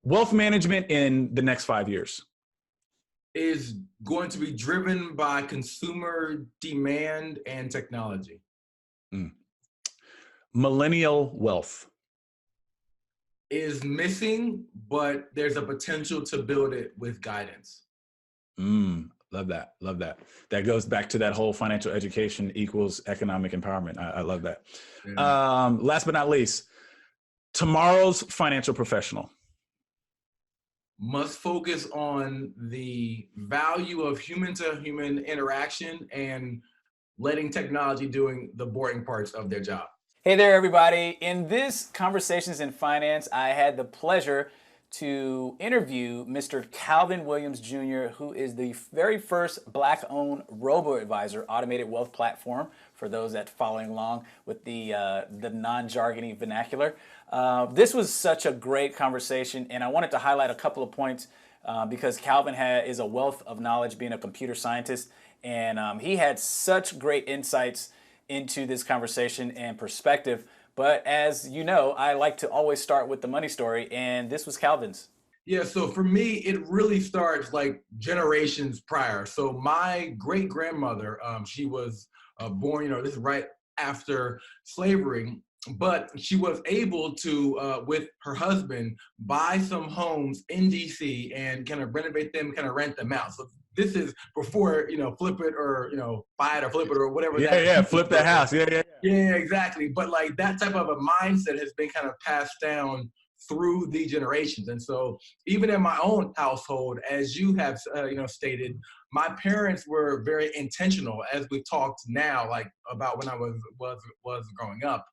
Wealth management in the next 5 years. Is going to be driven by consumer demand and technology. Millennial wealth. Is missing, but there's a potential to build it with guidance. Love that. Love that. That goes back to that whole financial education equals economic empowerment. I love that. Yeah. Last but not least, tomorrow's financial professional must focus on the value of human-to-human interaction and letting technology doing the boring parts of their job. Hey there, everybody. In this Conversations in Finance, I had the pleasure to interview Mr. Calvin Williams Jr., who is the very first Black-owned robo-advisor automated wealth platform, for those that following along with the non-jargony vernacular. This was such a great conversation, and I wanted to highlight a couple of points because Calvin is a wealth of knowledge, being a computer scientist, and he had such great insights into this conversation and perspective. But as you know, I like to always start with the money story, and this was Calvin's. Yeah, so for me, it really starts like generations prior. So my great grandmother, she was born, this is right after slavery, but she was able to, with her husband, buy some homes in DC and kind of renovate them, kind of rent them out. So this is before, flip it or, buy it or flip it or whatever. Yeah, flip that house. Yeah, exactly. But like that type of a mindset has been kind of passed down through the generations. And so even in my own household, as you have, stated, my parents were very intentional, as we talked now, like about when I was growing up,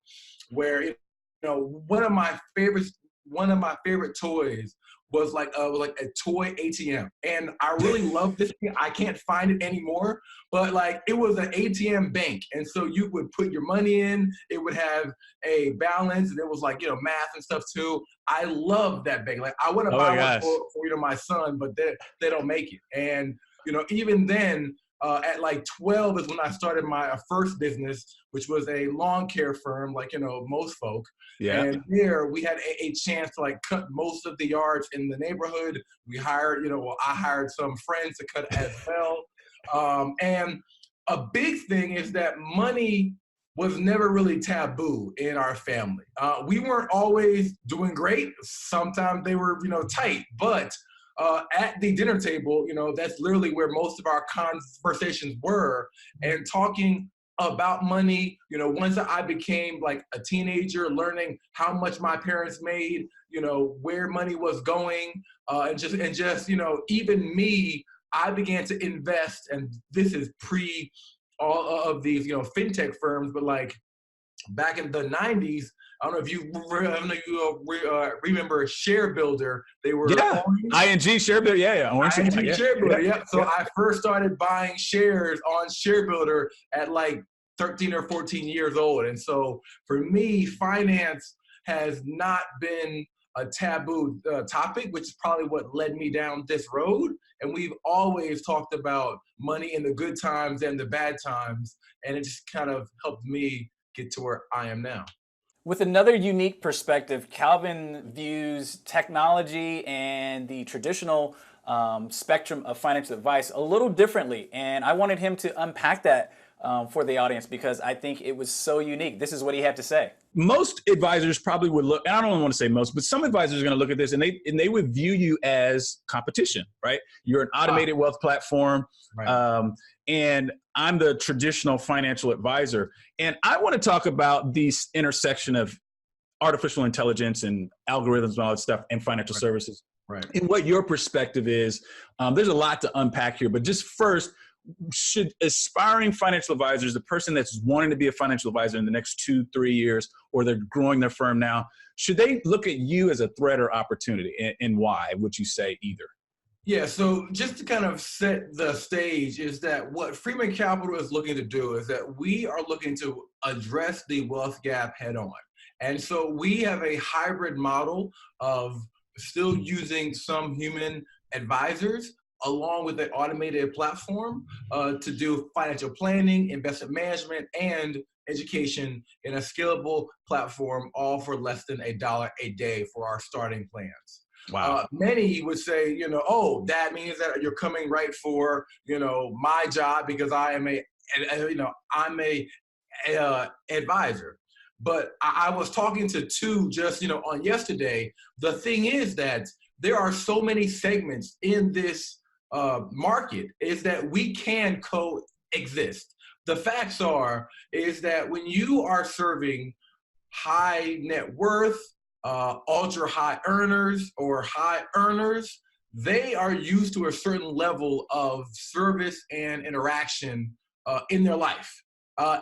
where, one of my favorite toys was like a toy ATM. And I really love this thing. I can't find it anymore, but like it was an ATM bank. And so you would put your money in, it would have a balance, and it was like, math and stuff too. I love that bank. Like I want to buy one for my son, but they don't make it. And, even then, at like 12 is when I started my first business, which was a lawn care firm, like, most folk. Yeah. And there we had a chance to like cut most of the yards in the neighborhood. We hired, I hired some friends to cut as well. And a big thing is that money was never really taboo in our family. We weren't always doing great. Sometimes they were, tight, but at the dinner table, that's literally where most of our conversations were, and talking about money. Once I became like a teenager, learning how much my parents made, where money was going, and just, even me, I began to invest, and this is pre all of these, fintech firms, but like back in the 90s, I don't know if you remember Share Builder. They were ING Share Builder, ING Share Builder, yeah. So I first started buying shares on Share Builder at like 13 or 14 years old. And so for me, finance has not been a taboo topic, which is probably what led me down this road. And we've always talked about money in the good times and the bad times. And it just kind of helped me get to where I am now. With another unique perspective, Calvin views technology and the traditional spectrum of financial advice a little differently. And I wanted him to unpack that for the audience because I think it was so unique. This is what he had to say. Most advisors probably would look, and I don't want to say most, but some advisors are going to look at this and they would view you as competition, right? You're an automated wealth platform. Right. And I'm the traditional financial advisor. And I want to talk about this intersection of artificial intelligence and algorithms and all that stuff and financial services. Right. And what your perspective is. There's a lot to unpack here, but just first, should aspiring financial advisors, the person that's wanting to be a financial advisor in the next 2-3 years, or they're growing their firm now, should they look at you as a threat or opportunity? And why would you say either? Yeah, so just to kind of set the stage is that what Freeman Capital is looking to do is that we are looking to address the wealth gap head on. And so we have a hybrid model of still using some human advisors along with an automated platform to do financial planning, investment management, and education in a scalable platform, all for less than $1 a day for our starting plans. Wow. Many would say, oh, that means that you're coming right for, my job because I'm a advisor. But I was talking to two just, on yesterday. The thing is that there are so many segments in this market is that we can coexist. The facts is that when you are serving high net worth, ultra high earners or high earners, they are used to a certain level of service and interaction in their life.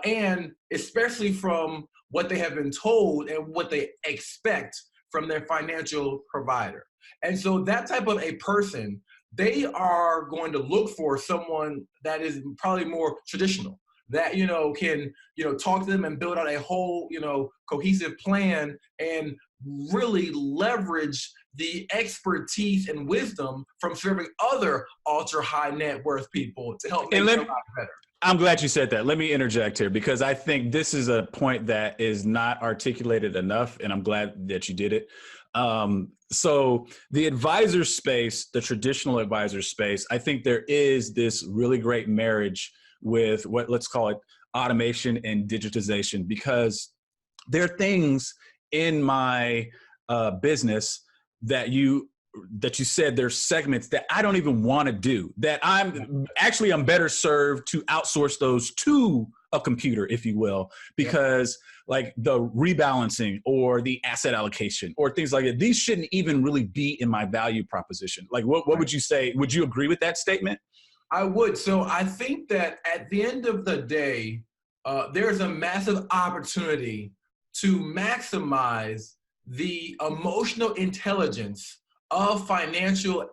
And especially from what they have been told and what they expect from their financial provider. And so that type of a person, they are going to look for someone that is probably more traditional, that, can, talk to them and build out a whole, cohesive plan and really leverage the expertise and wisdom from serving other ultra high net worth people to help make their lives better. I'm glad you said that. Let me interject here because I think this is a point that is not articulated enough, and I'm glad that you did it. So the advisor space, the traditional advisor space, I think there is this really great marriage with what, let's call it, automation and digitization, because there are things in my business that you said there's segments that I don't even want to do, that I'm better served to outsource those to a computer, if you will, because like the rebalancing or the asset allocation or things like that, these shouldn't even really be in my value proposition. Like what would you say? Would you agree with that statement? I would. So I think that at the end of the day, there's a massive opportunity to maximize the emotional intelligence of financial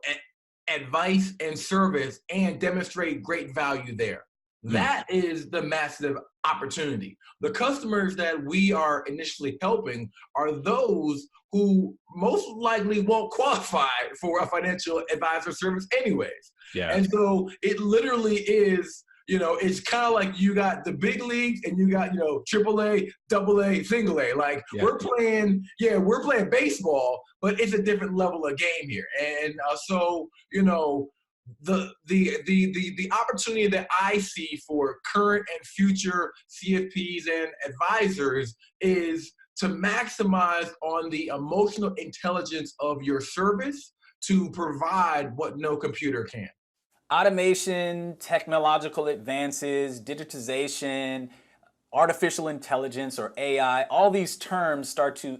advice and service and demonstrate great value there. That is the massive opportunity. The customers that we are initially helping are those who most likely won't qualify for a financial advisor service anyways. Yeah. And so it literally is, it's kind of like you got the big leagues and you got, AAA, AA, single A. Like we're playing baseball, but it's a different level of game here. And so, the opportunity that I see for current and future CFPs and advisors is to maximize on the emotional intelligence of your service to provide what no computer can. Automation, technological advances, digitization, artificial intelligence or AI, all these terms start to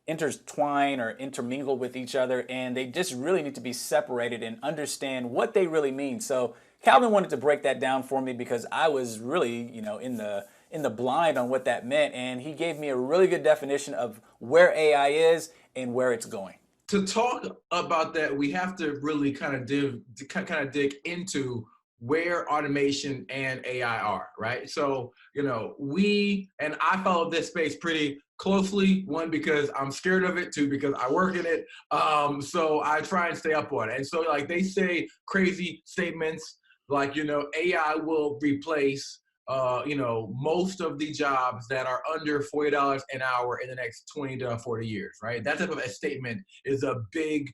intertwine or intermingle with each other, and they just really need to be separated and understand what they really mean. So Calvin wanted to break that down for me because I was really, in the blind on what that meant, and he gave me a really good definition of where AI is and where it's going. To talk about that, we have to really kind of dig into where automation and AI are, right? So, I follow this space pretty closely, one, because I'm scared of it, two, because I work in it. So I try and stay up on it. And so like they say crazy statements like, AI will replace most of the jobs that are under $40 an hour in the next 20 to 40 years, right? That type of a statement is a big,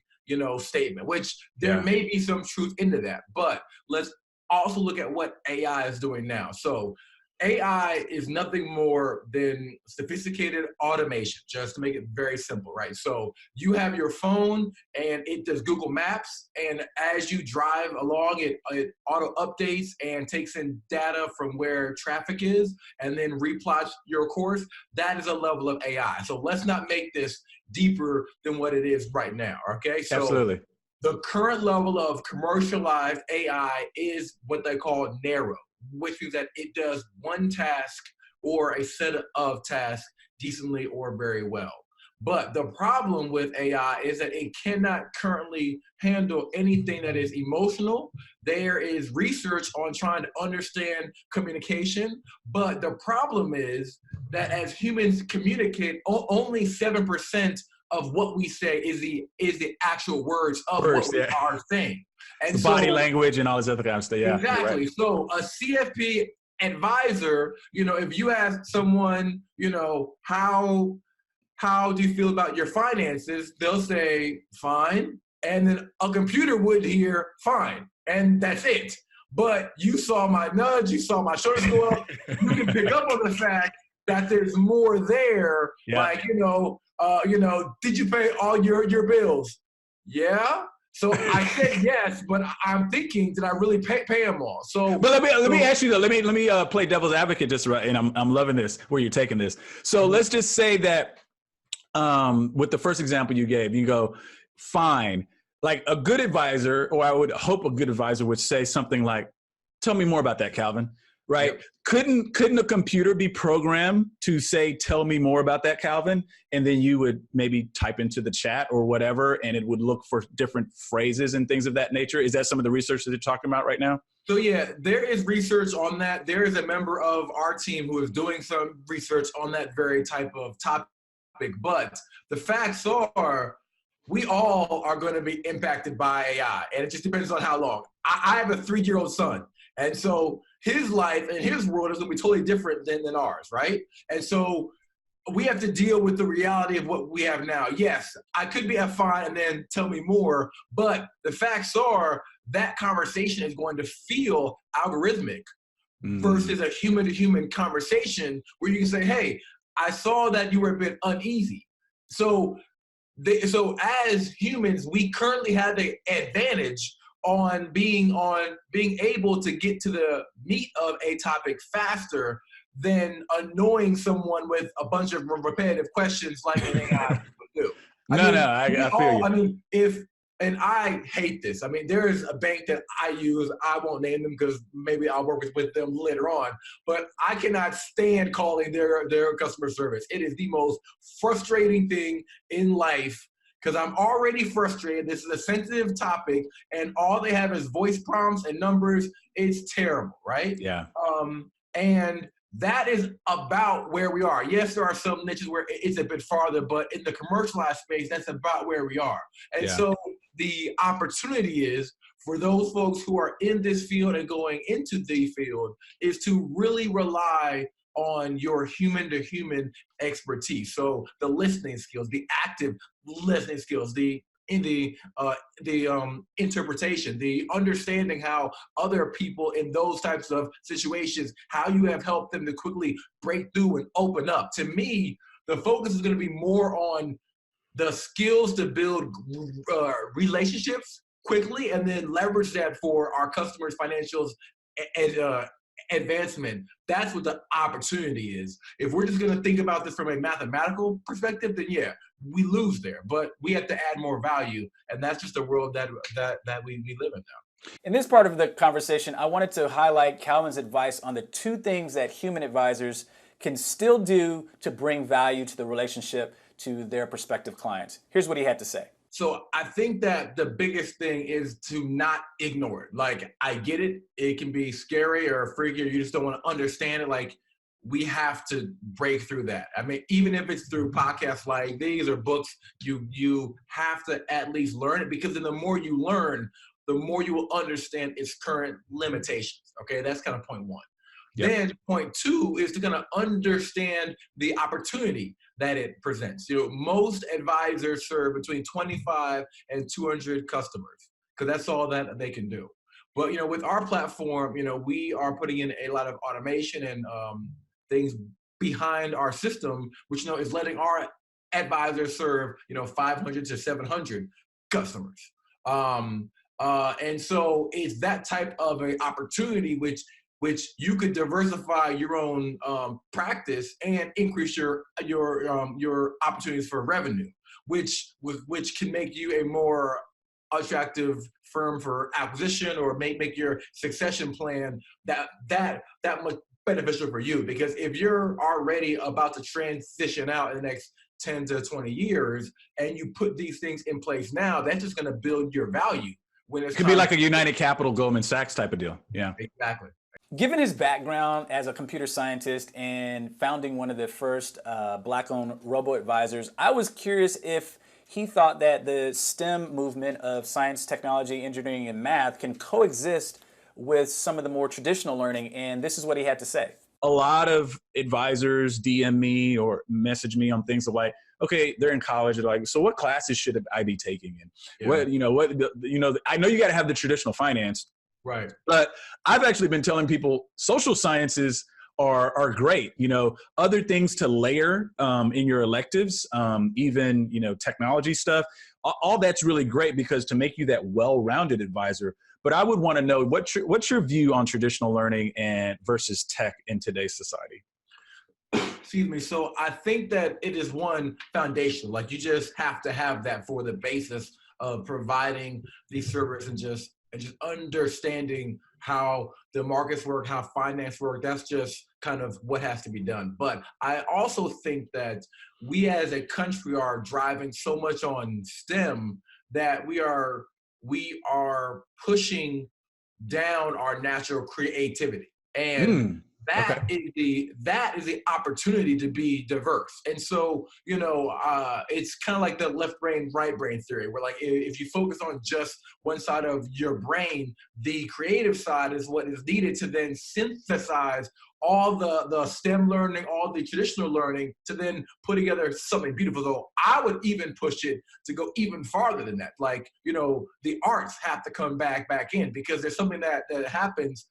statement, which there may be some truth into that. But let's also look at what AI is doing now. So AI is nothing more than sophisticated automation, just to make it very simple, right? So you have your phone and it does Google Maps, and as you drive along, it auto updates and takes in data from where traffic is and then replots your course. That is a level of AI. So let's not make this deeper than what it is right now, okay? So absolutely. The current level of commercialized AI is what they call narrow, which means that it does one task or a set of tasks decently or very well. But the problem with AI is that it cannot currently handle anything that is emotional. There is research on trying to understand communication, but the problem is that as humans communicate, only 7% of what we say is the actual words of what we are saying. And the body language and all this other kind of stuff. Yeah, exactly. Right. So a CFP advisor, if you ask someone, how how do you feel about your finances? They'll say, fine. And then a computer would hear, fine. And that's it. But you saw my nudge, you saw my shoulders go up. You can pick up on the fact that there's more there. Yeah. Like, did you pay all your bills? Yeah. So I said yes, but I'm thinking, did I really pay them all? So, but let me ask you though. Let me play devil's advocate just right, and I'm loving this where you're taking this. So let's just say that with the first example you gave, you go, fine. Like a good advisor, or I would hope a good advisor would say something like, "Tell me more about that, Calvin." Right? Yep. Couldn't a computer be programmed to say, "Tell me more about that, Calvin," and then you would maybe type into the chat or whatever, and it would look for different phrases and things of that nature? Is that some of the research that you're talking about right now? So yeah, there is research on that. There is a member of our team who is doing some research on that very type of topic. But the facts are, we all are going to be impacted by AI, and it just depends on how long. I have a 3-year-old son, and so his life and his world is going to be totally different than ours, right? And so we have to deal with the reality of what we have now. Yes, I could be at fine and then tell me more, but the facts are that conversation is going to feel algorithmic versus a human-to-human conversation where you can say, hey, I saw that you were a bit uneasy. So as humans, we currently have the advantage on being able to get to the meat of a topic faster than annoying someone with a bunch of repetitive questions like an AI would do. I feel you. And I hate this. I mean, there is a bank that I use. I won't name them because maybe I'll work with them later on. But I cannot stand calling their customer service. It is the most frustrating thing in life because I'm already frustrated. This is a sensitive topic, and all they have is voice prompts and numbers. It's terrible, right? Yeah. And that is about where we are. Yes, there are some niches where it's a bit farther, but in the commercialized space, that's about where we are. And so the opportunity is for those folks who are in this field and going into the field is to really rely on your human-to-human expertise. So the listening skills, the active listening skills, the interpretation, the understanding how other people in those types of situations, how you have helped them to quickly break through and open up. To me, the focus is going to be more on the skills to build relationships quickly and then leverage that for our customers' financials and advancement. That's what the opportunity is. If we're just going to think about this from a mathematical perspective, then yeah, we lose there. But we have to add more value, and that's just the world that we live in now. In this part of the conversation, I wanted to highlight Calvin's advice on the 2 things that human advisors can still do to bring value to the relationship to their prospective clients. Here's what he had to say. So I think that the biggest thing is to not ignore it. Like, I get it. It can be scary or freaky, or you just don't want to understand it. Like, we have to break through that. I mean, even if it's through podcasts like these or books, you have to at least learn it, because then the more you learn, the more you will understand its current limitations. Okay, that's kind of point 1. Yep. Then point 2 is to kind of understand the opportunity that it presents. Most advisors serve between 25 and 200 customers because that's all that they can do. But with our platform, we are putting in a lot of automation and things behind our system, which is letting our advisors serve 500 to 700 customers. And so it's that type of an opportunity which you could diversify your own practice and increase your opportunities for revenue, which can make you a more attractive firm for acquisition, or make your succession plan that much beneficial for you. Because if you're already about to transition out in the next 10 to 20 years and you put these things in place now, that's just going to build your value. It could be like a United Capital, Goldman Sachs type of deal. Yeah, exactly. Given his background as a computer scientist and founding one of the first Black-owned robo-advisors, I was curious if he thought that the STEM movement of science, technology, engineering, and math can coexist with some of the more traditional learning, and this is what he had to say. a lot of advisors DM me or message me on things like, okay, they're in college. They're like, so what classes should I be taking? And I know you got to have the traditional finance, right? But I've actually been telling people social sciences are great. Other things to layer in your electives, even technology stuff. All that's really great because to make you that well-rounded advisor. But I would want to know what's your view on traditional learning and versus tech in today's society? Excuse me. So I think that it is one foundation. Like you just have to have that for the basis of providing these services and just understanding how the markets work, how finance work. That's just kind of what has to be done. But I also think that we as a country are driving so much on STEM that we are pushing down our natural creativity. And that is the opportunity to be diverse. And so, it's kind of like the left brain, right brain theory, where like if you focus on just one side of your brain, the creative side is what is needed to then synthesize all the STEM learning, all the traditional learning to then put together something beautiful. Though I would even push it to go even farther than that. Like, the arts have to come back in because there's something that happens.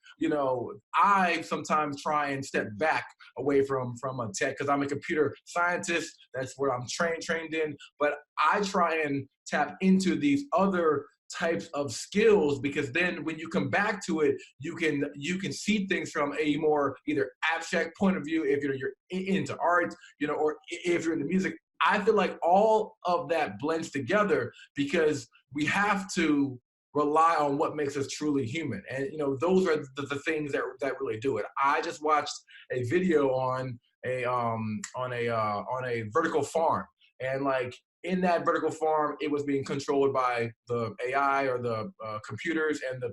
I sometimes try and step back away from a tech because I'm a computer scientist. That's where I'm trained in. But I try and tap into these other types of skills because then when you come back to it, you can see things from a more either abstract point of view if you're into art, or if you're into music. I feel like all of that blends together because we have to rely on what makes us truly human. And those are the things that really do it. I just watched a video on a vertical farm, and like in that vertical farm, it was being controlled by the AI or the computers, and the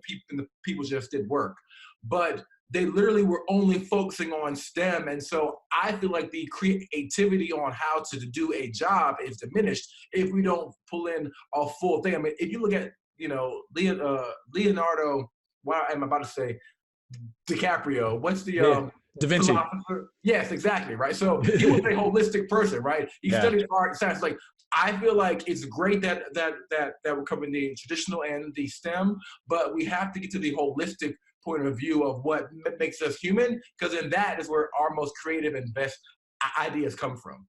people just did work. But they literally were only focusing on STEM. And so I feel like the creativity on how to do a job is diminished if we don't pull in a full thing. I mean, if you look at, Leonardo, what am I about to say? DiCaprio. What's the Da Vinci? Philosopher? Yes, exactly, right? So he was a holistic person, right? He studied art and science. Like, I feel like it's great that we're covering the traditional and the STEM, but we have to get to the holistic point of view of what makes us human, because then that is where our most creative and best ideas come from.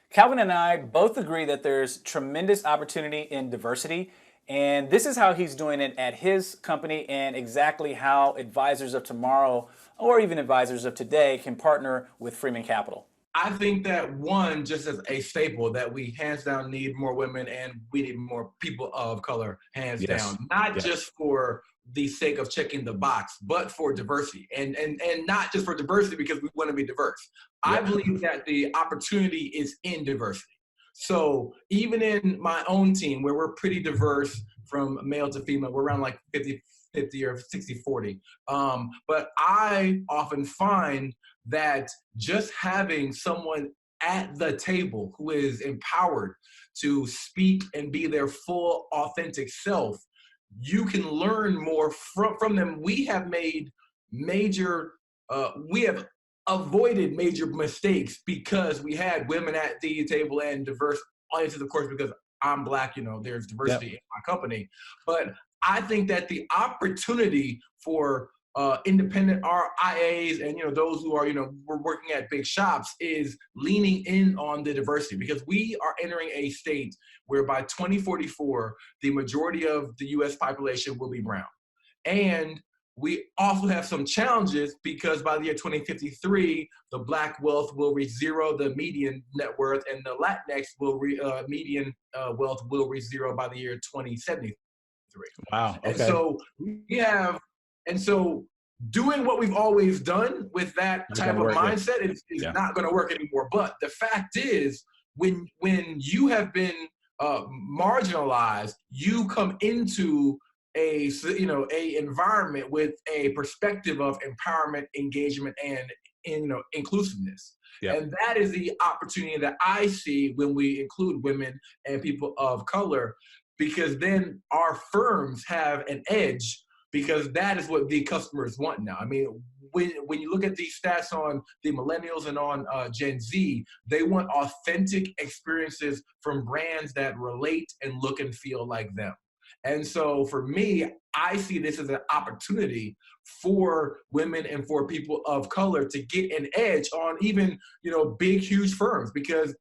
Calvin and I both agree that there's tremendous opportunity in diversity, and this is how he's doing it at his company and exactly how advisors of tomorrow or even advisors of today can partner with Freeman Capital. I think that one, just as a staple, that we hands down need more women and we need more people of color, hands down. Not just for the sake of checking the box, but for diversity. And not just for diversity because we want to be diverse. I believe that the opportunity is in diversity. So even in my own team, where we're pretty diverse from male to female, we're around like 50 or 60-40. But I often find that just having someone at the table who is empowered to speak and be their full authentic self, you can learn more from them. We have avoided major mistakes because we had women at the table and diverse audiences, of course, because I'm Black, there's diversity in my company. But I think that the opportunity for independent RIAs and those who are we're working at big shops is leaning in on the diversity, because we are entering a state where by 2044 the majority of the U.S. population will be brown, and we also have some challenges because by the year 2053 the Black wealth will reach zero, the median net worth, and the Latinx median wealth will reach zero by the year 2073. Wow. Okay. And so doing what we've always done with that type of mindset is not going to work anymore. But the fact is, when you have been marginalized, you come into a environment with a perspective of empowerment, engagement, and inclusiveness. And that is the opportunity that I see when we include women and people of color, because then our firms have an edge because that is what the customers want now. I mean, when you look at these stats on the millennials and on Gen Z, they want authentic experiences from brands that relate and look and feel like them. And so for me, I see this as an opportunity for women and for people of color to get an edge on even, big, huge firms, because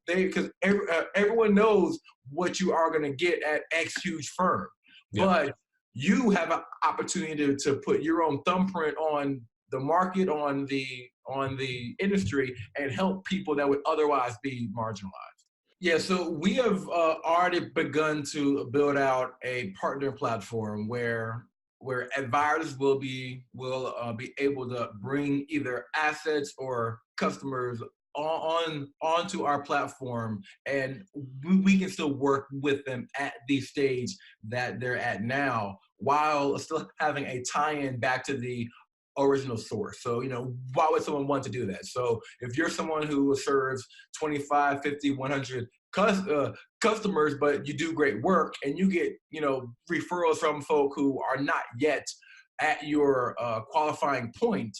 everyone knows what you are going to get at X huge firm. Yeah. But you have an opportunity to put your own thumbprint on the market, on the industry, and help people that would otherwise be marginalized. Yeah, so we have already begun to build out a partner platform where advisors will be able to bring either assets or customers onto our platform, and we can still work with them at the stage that they're at now, while still having a tie-in back to the original source. So, why would someone want to do that? So if you're someone who serves 25, 50, 100 customers, but you do great work and you get, referrals from folk who are not yet at your qualifying point,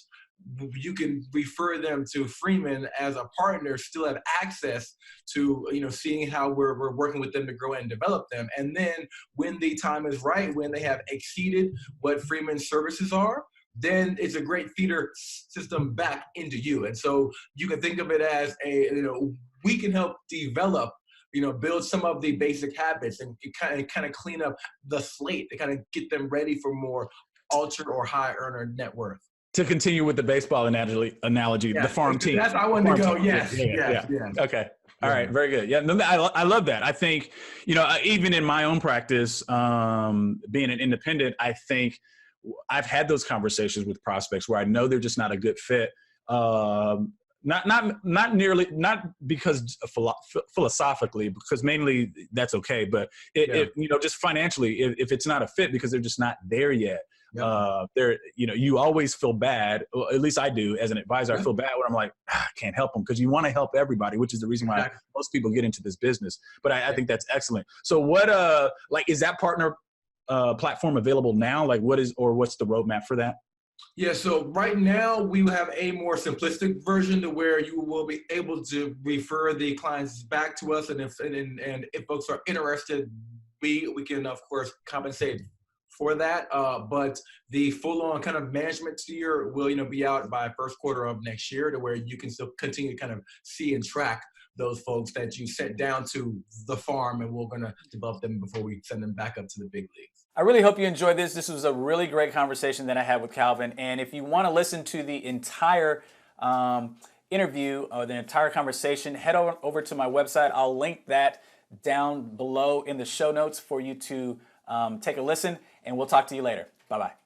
you can refer them to Freeman as a partner, still have access to, seeing how we're working with them to grow and develop them. And then when the time is right, when they have exceeded what Freeman's services are, then it's a great feeder system back into you. And so you can think of it as we can help develop, build some of the basic habits and kind of clean up the slate to kind of get them ready for more ultra or high earner net worth. To continue with the baseball analogy, the farm team. That's I wanted to go. Team. Yes. Okay. All right. Very good. Yeah. No, I love that. I think, even in my own practice, being an independent, I think I've had those conversations with prospects where I know they're just not a good fit. Not because philosophically, because mainly that's okay, but just financially, if it's not a fit because they're just not there yet. Yep. You always feel bad. Well, at least I do as an advisor. I feel bad when I'm like, I can't help them, because you want to help everybody, which is the reason why most people get into this business. But I think that's excellent. So what, is that partner platform available now? What's the roadmap for that? Yeah, so right now we have a more simplistic version to where you will be able to refer the clients back to us, and if folks are interested, we can of course compensate for that. But the full-on kind of management tier will be out by first quarter of next year, to where you can still continue to kind of see and track those folks that you sent down to the farm, and we're going to develop them before we send them back up to the big leagues. I really hope you enjoyed this. This was a really great conversation that I had with Calvin. And if you want to listen to the entire interview or the entire conversation, head over to my website. I'll link that down below in the show notes for you to take a listen, and we'll talk to you later. Bye-bye.